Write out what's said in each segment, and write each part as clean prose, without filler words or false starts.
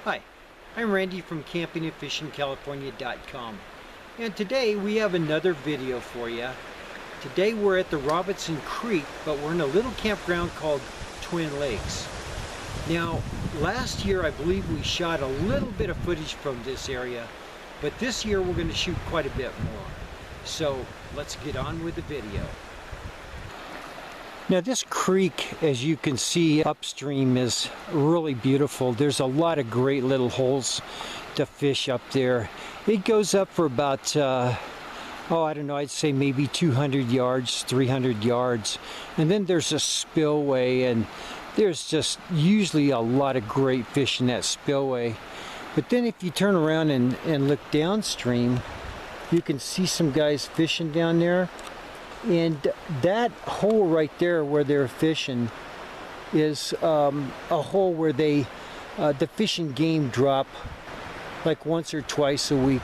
Hi, I'm Randy from campingandfishingcalifornia.com, and today we have another video for you. Today we're at the Robinson Creek, but we're in a little campground called Twin Lakes. Now, last year I believe we shot a little bit of footage from this area, but this year we're going to shoot quite a bit more. So let's get on with the video. Now this creek, as you can see upstream, is really beautiful. There's a lot of great little holes to fish up there. It goes up for about, I don't know, I'd say maybe 200 yards, 300 yards. And then there's a spillway, and there's just usually a lot of great fish in that spillway. But then if you turn around and look downstream, you can see some guys fishing down there. And that hole right there where they're fishing is a hole where they, the fishing game drop like once or twice a week.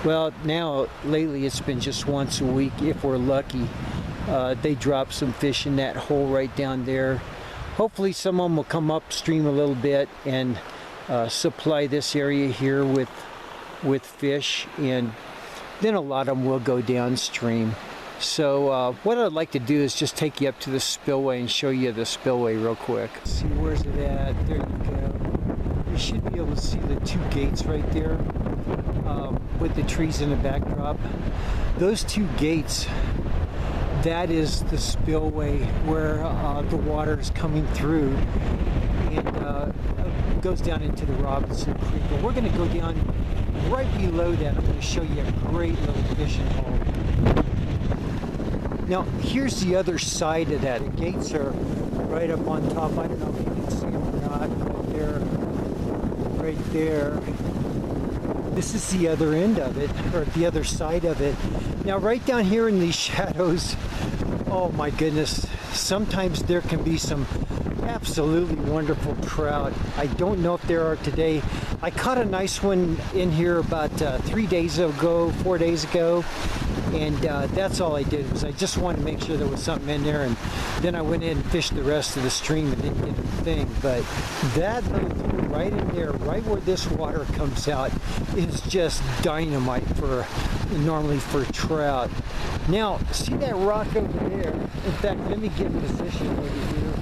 Well, now lately it's been just once a week if we're lucky. They drop some fish in that hole right down there. Hopefully some of them will come upstream a little bit and supply this area here with fish, and then a lot of them will go downstream. So what I'd like to do is just take you up to the spillway and show you the spillway real quick. Let's see, where's it at? There you go. You should be able to see the two gates right there with the trees in the backdrop. Those two gates, that is the spillway where the water is coming through and goes down into the Robinson Creek. But we're going to go down right below that. I'm going to show you a great little fishing hole. Now, here's the other side of that. The gates are right up on top. I don't know if you can see them or not. Right there. This is the other end of it, or the other side of it. Now, right down here in these shadows, oh my goodness, sometimes there can be some absolutely wonderful trout. I don't know if there are today. I caught a nice one in here about 4 days ago, and that's all I did, was I just wanted to make sure there was something in there, and then I went in and fished the rest of the stream and didn't get a thing. But that little dude right in there, right where this water comes out, is just dynamite normally for trout. Now, see that rock over there? In fact, let me get position over here.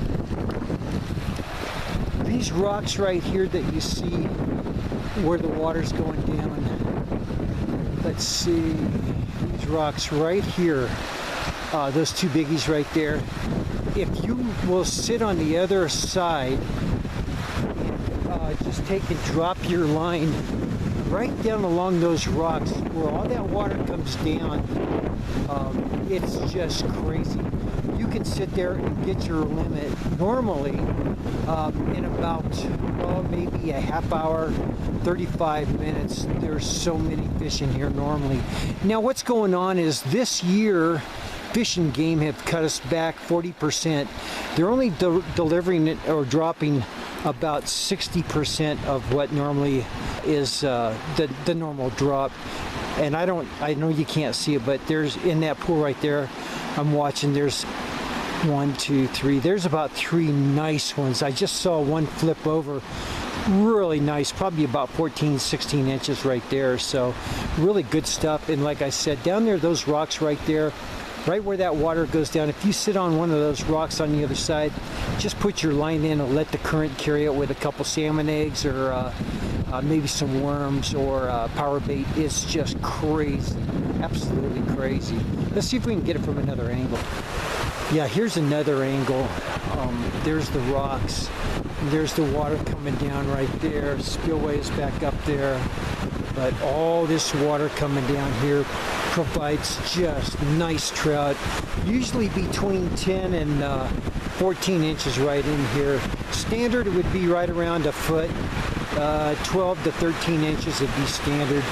These rocks right here that you see where the water's going down, let's see, these rocks right here, those two biggies right there, if you will sit on the other side and just take and drop your line right down along those rocks where all that water comes down, it's just crazy. You can sit there and get your limit normally in about, maybe a half hour, 35 minutes. There's so many fish in here normally. Now what's going on is this year Fish and Game have cut us back 40%. They're only delivering it or dropping about 60% of what normally is the normal drop. And I know you can't see it, but there's, in that pool right there I'm watching, there's 1, 2, 3, there's about 3 nice ones. I just saw one flip over, really nice, probably about 14, 16 inches right there. So really good stuff. And like I said, down there, those rocks right there, right where that water goes down, if you sit on one of those rocks on the other side, just put your line in and let the current carry it with a couple salmon eggs or maybe some worms or power bait. It's just crazy, absolutely crazy. Let's see if we can get it from another angle. Yeah, here's another angle. There's the rocks. There's the water coming down right there. Spillway is back up there. But all this water coming down here provides just nice trout. Usually between 10 and 14 inches right in here. Standard would be right around a foot. 12 to 13 inches would be standard.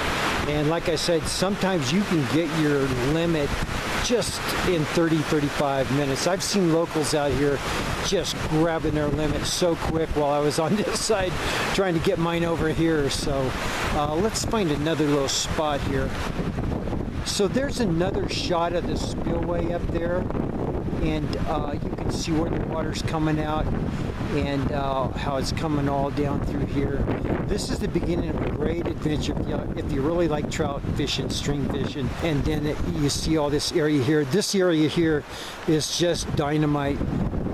And like I said, sometimes you can get your limit just in 30-35 minutes. I've seen locals out here just grabbing their limit so quick while I was on this side trying to get mine over here. So let's find another little spot here. So there's another shot of the spillway up there, and you can see where the water's coming out and how it's coming all down through here. This is the beginning of a great adventure if you really like trout fishing, stream fishing. And then you see all this area here. This area here is just dynamite.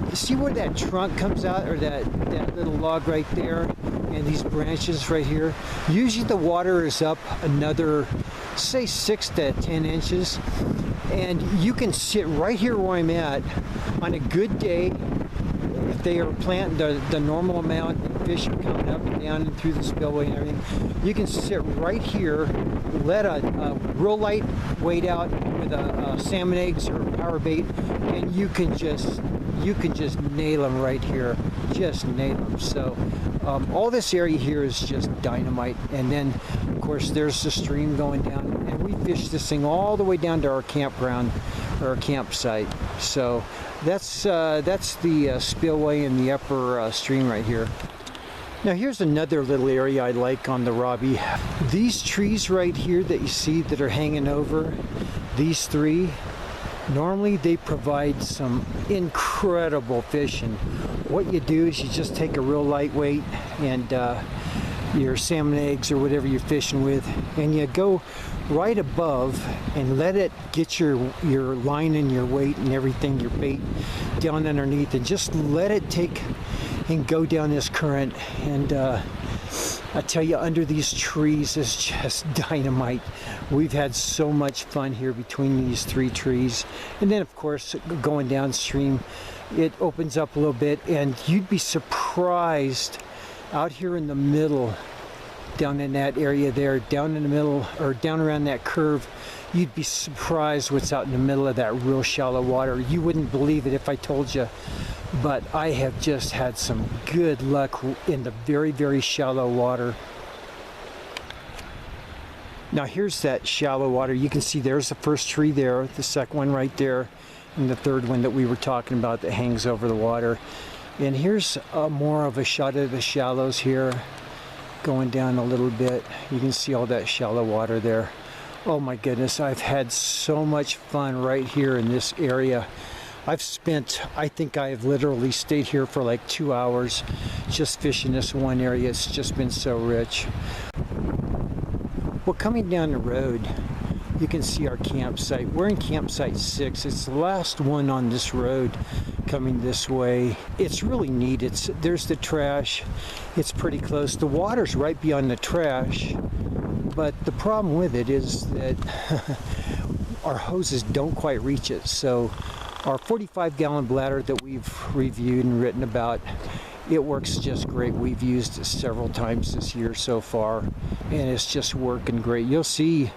You see where that trunk comes out, or that little log right there, and these branches right here? Usually the water is up another, say, 6 to 10 inches. And you can sit right here where I'm at on a good day. If they are planting the normal amount, and fish are coming up and down and through the spillway and everything, you can sit right here, let a real light weight out with a salmon eggs or power bait, and you can just nail them right here. Just nail them. So all this area here is just dynamite. And then, of course, there's the stream going down, and we fish this thing all the way down to our campground, or our campsite. So that's the spillway in the upper stream right here. Now here's another little area I like on the Robbie. These trees right here that you see that are hanging over, these three, normally they provide some incredible fishing. What you do is you just take a real lightweight and your salmon eggs or whatever you're fishing with, and you go right above and let it get your line and your weight and everything, your bait, down underneath, and just let it take and go down this current. And I tell you, under these trees is just dynamite. We've had so much fun here between these three trees. And then, of course, going downstream, it opens up a little bit, and you'd be surprised out here in the middle, down in that area there, down in the middle, or down around that curve, you'd be surprised what's out in the middle of that real shallow water. You wouldn't believe it if I told you, but I have just had some good luck in the very, very shallow water. Now here's that shallow water. You can see there's the first tree there, the second one right there, and the third one that we were talking about that hangs over the water. And here's more of a shot of the shallows here, going down a little bit. You can see all that shallow water there. Oh my goodness, I've had so much fun right here in this area. I think I've literally stayed here for like 2 hours just fishing this one area. It's just been so rich. Well, coming down the road, you can see our campsite. We're in campsite 6. It's the last one on this road coming this way. It's really neat. There's the trash. It's pretty close. The water's right beyond the trash, but the problem with it is that our hoses don't quite reach it. So our 45-gallon bladder that we've reviewed and written about, it works just great. We've used it several times this year so far, and it's just working great. You'll see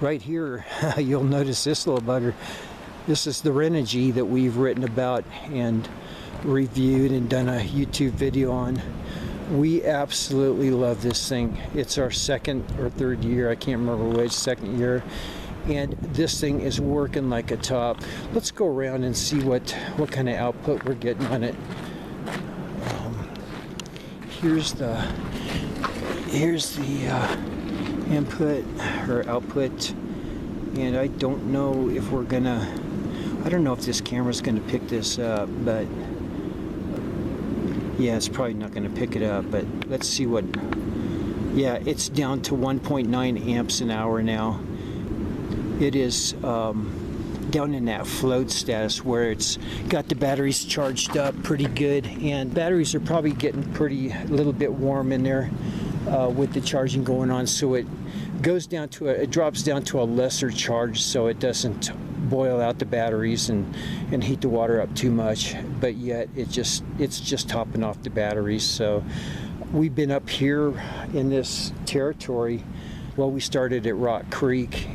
right here, you'll notice this little bugger. This is the Renogy that we've written about and reviewed and done a YouTube video on. We absolutely love this thing. It's our second or third year, I can't remember which, second year, and this thing is working like a top. Let's go around and see what kind of output we're getting on it. Here's the input or output, and I don't know if I don't know if this camera's gonna pick this up, but yeah, it's probably not gonna pick it up, but let's see what. Yeah, it's down to 1.9 amps an hour now. It is down in that float status where it's got the batteries charged up pretty good, and batteries are probably getting a little bit warm in there with the charging going on, so it drops down to a lesser charge, so it doesn't boil out the batteries and heat the water up too much, but yet it's just topping off the batteries. So we've been up here in this territory. Well, we started at Rock Creek.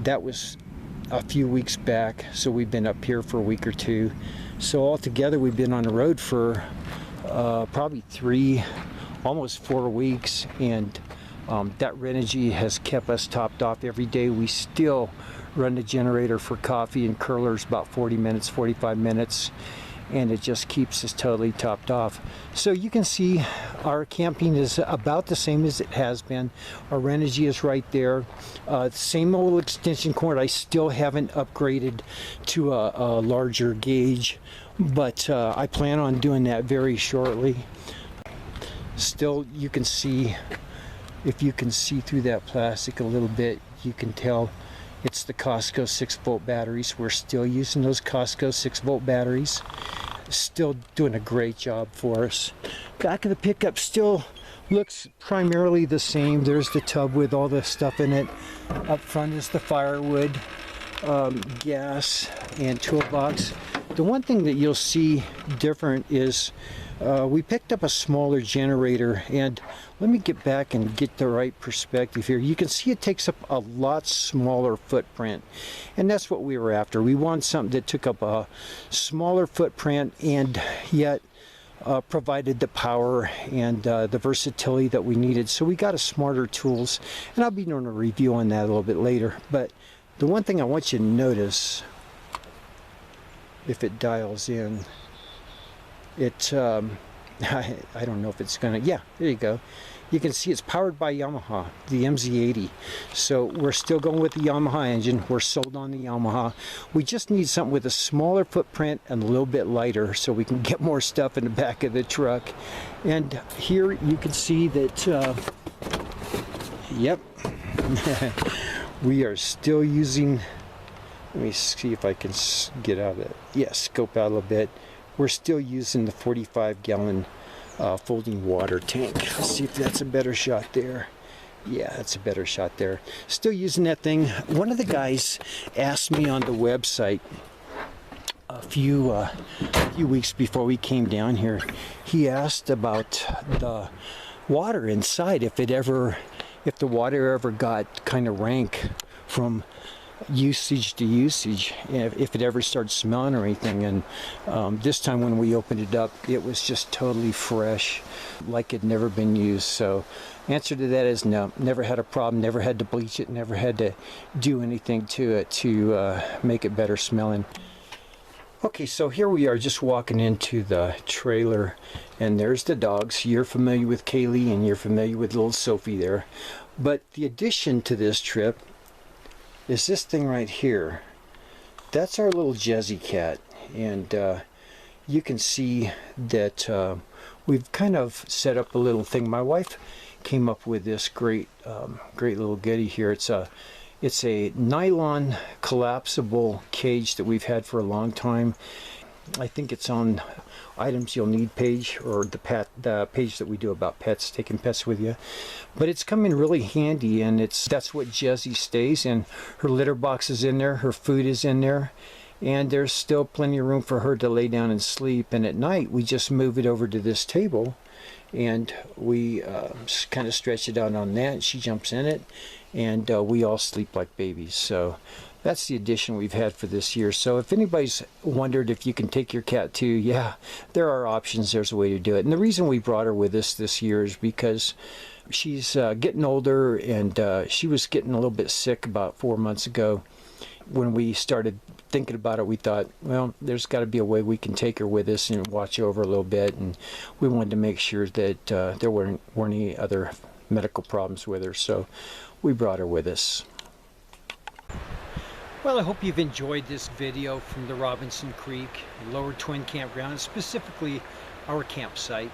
That was a few weeks back, so we've been up here for a week or two. So altogether we've been on the road for probably 3, almost 4 weeks, and that Renogy has kept us topped off every day. We still run the generator for coffee and curlers about 40 minutes, 45 minutes, and it just keeps us totally topped off. So you can see our camping is about the same as it has been. Our Renogy is right there. Same old extension cord. I still haven't upgraded to a larger gauge, but I plan on doing that very shortly. Still, you can see, if you can see through that plastic a little bit, you can tell it's the Costco 6-volt batteries. We're still using those Costco 6-volt batteries. Still doing a great job for us. Back of the pickup still looks primarily the same. There's the tub with all the stuff in it. Up front is the firewood, gas, and toolbox. The one thing that you'll see different is we picked up a smaller generator, and let me get back and get the right perspective here. You can see it takes up a lot smaller footprint, and that's what we were after. We wanted something that took up a smaller footprint and yet provided the power and the versatility that we needed. So we got a smarter tools, and I'll be doing a review on that a little bit later. But the one thing I want you to notice, if it dials in, it I don't know if it's gonna, yeah, there you go. You can see it's powered by Yamaha, the MZ80. So we're still going with the Yamaha engine. We're sold on the Yamaha. We just need something with a smaller footprint and a little bit lighter so we can get more stuff in the back of the truck. And here you can see that, yep, we are still using, let me see if I can get out of it. Yeah, scope out a little bit. We're still using the 45-gallon folding water tank. Let's see if that's a better shot there. Yeah, that's a better shot there. Still using that thing. One of the guys asked me on the website a few weeks before we came down here. He asked about the water inside, if the water ever got kind of rank from usage to usage, if it ever started smelling or anything. And this time when we opened it up, it was just totally fresh, like it never been used. So answer to that is no, never had a problem, never had to bleach it, never had to do anything to it to make it better smelling. Okay, so here we are just walking into the trailer, and there's the dogs. You're familiar with Kaylee and you're familiar with little Sophie there. But the addition to this trip is this thing right here. That's our little Jezzy cat, and you can see that we've kind of set up a little thing. My wife came up with this great little goodie here. It's a nylon collapsible cage that we've had for a long time. I think it's on items you'll need page, or the page that we do about pets, taking pets with you. But it's come in really handy, and that's what Jezzy stays in. Her litter box is in there, her food is in there, and there's still plenty of room for her to lay down and sleep. And at night we just move it over to this table, and we kind of stretch it out on that, and she jumps in it, and we all sleep like babies. So that's the addition we've had for this year. So if anybody's wondered if you can take your cat too, yeah, there are options. There's a way to do it. And the reason we brought her with us this year is because she's getting older, and she was getting a little bit sick about 4 months ago. When we started thinking about it, we thought, well, there's got to be a way we can take her with us and watch over a little bit. And we wanted to make sure that there weren't any other medical problems with her. So we brought her with us. Well, I hope you've enjoyed this video from the Robinson Creek Lower Twin Campground, specifically our campsite.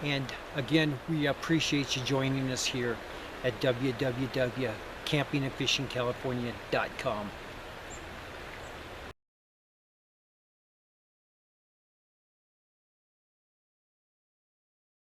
And again, we appreciate you joining us here at www.campingandfishingcalifornia.com.